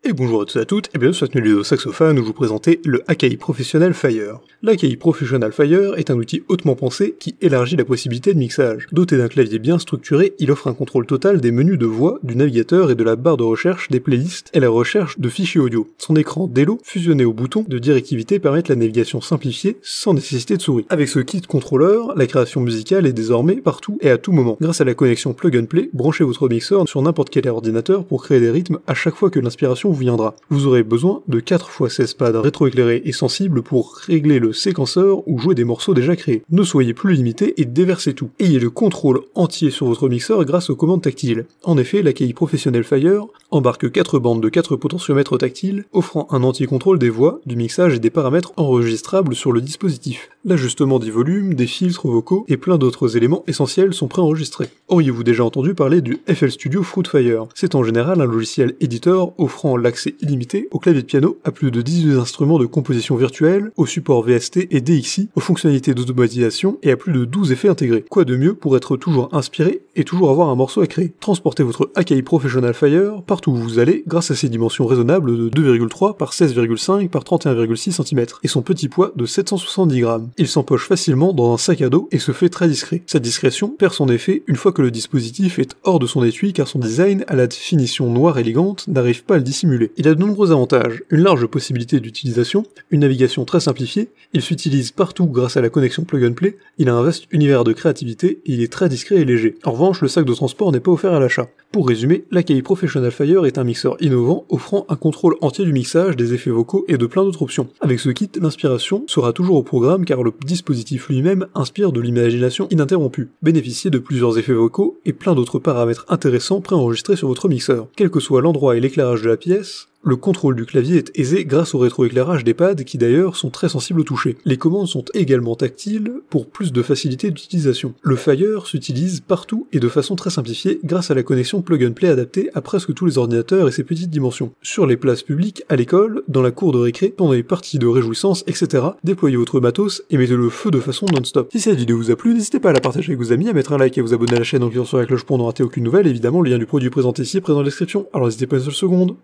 Et bonjour à tous et à toutes, et bienvenue sur cette nouvelle vidéo saxophone où je vous présentais le Akai Professional Fire. L'Akai Professional Fire est un outil hautement pensé qui élargit la possibilité de mixage. Doté d'un clavier bien structuré, il offre un contrôle total des menus de voix, du navigateur et de la barre de recherche des playlists et la recherche de fichiers audio. Son écran Delo, fusionné au bouton de directivité, permet la navigation simplifiée sans nécessité de souris. Avec ce kit contrôleur, la création musicale est désormais partout et à tout moment. Grâce à la connexion Plug and Play, branchez votre mixeur sur n'importe quel ordinateur pour créer des rythmes à chaque fois que l'inspiration vous viendra. Vous aurez besoin de 4x16 pads rétroéclairés et sensibles pour régler le séquenceur ou jouer des morceaux déjà créés. Ne soyez plus limité et déversez tout. Ayez le contrôle entier sur votre mixeur grâce aux commandes tactiles. En effet, l'Akai Professional Fire embarque 4 bandes de 4 potentiomètres tactiles, offrant un entier contrôle des voix, du mixage et des paramètres enregistrables sur le dispositif. L'ajustement des volumes, des filtres vocaux et plein d'autres éléments essentiels sont préenregistrés. Auriez-vous déjà entendu parler du FL Studio Fruitfire? C'est en général un logiciel éditeur offrant l'accès illimité au clavier de piano, à plus de 18 instruments de composition virtuelle, au support VST et DXI, aux fonctionnalités d'automatisation et à plus de 12 effets intégrés. Quoi de mieux pour être toujours inspiré et toujours avoir un morceau à créer? Transportez votre Akai Professional Fire partout où vous allez grâce à ses dimensions raisonnables de 2,3 par 16,5 par 31,6 cm et son petit poids de 770 grammes. Il s'empoche facilement dans un sac à dos et se fait très discret. Sa discrétion perd son effet une fois que le dispositif est hors de son étui car son design à la définition noire élégante n'arrive pas à le dissimuler. Il a de nombreux avantages, une large possibilité d'utilisation, une navigation très simplifiée, il s'utilise partout grâce à la connexion Plug and Play, il a un vaste univers de créativité et il est très discret et léger. En revanche, le sac de transport n'est pas offert à l'achat. Pour résumer, l'Akai Professional Fire est un mixeur innovant offrant un contrôle entier du mixage, des effets vocaux et de plein d'autres options. Avec ce kit, l'inspiration sera toujours au programme car le dispositif lui-même inspire de l'imagination ininterrompue. Bénéficiez de plusieurs effets vocaux et plein d'autres paramètres intéressants préenregistrés sur votre mixeur. Quel que soit l'endroit et l'éclairage de la pièce, le contrôle du clavier est aisé grâce au rétroéclairage des pads qui d'ailleurs sont très sensibles au toucher. Les commandes sont également tactiles pour plus de facilité d'utilisation. Le Fire s'utilise partout et de façon très simplifiée grâce à la connexion Plug and Play adaptée à presque tous les ordinateurs et ses petites dimensions. Sur les places publiques, à l'école, dans la cour de récré, pendant les parties de réjouissance, etc. Déployez votre matos et mettez le feu de façon non-stop. Si cette vidéo vous a plu, n'hésitez pas à la partager avec vos amis, à mettre un like et à vous abonner à la chaîne en cliquant sur la cloche pour ne rater aucune nouvelle. Évidemment, le lien du produit présenté ici est présent dans la description, alors n'hésitez pas une seule seconde.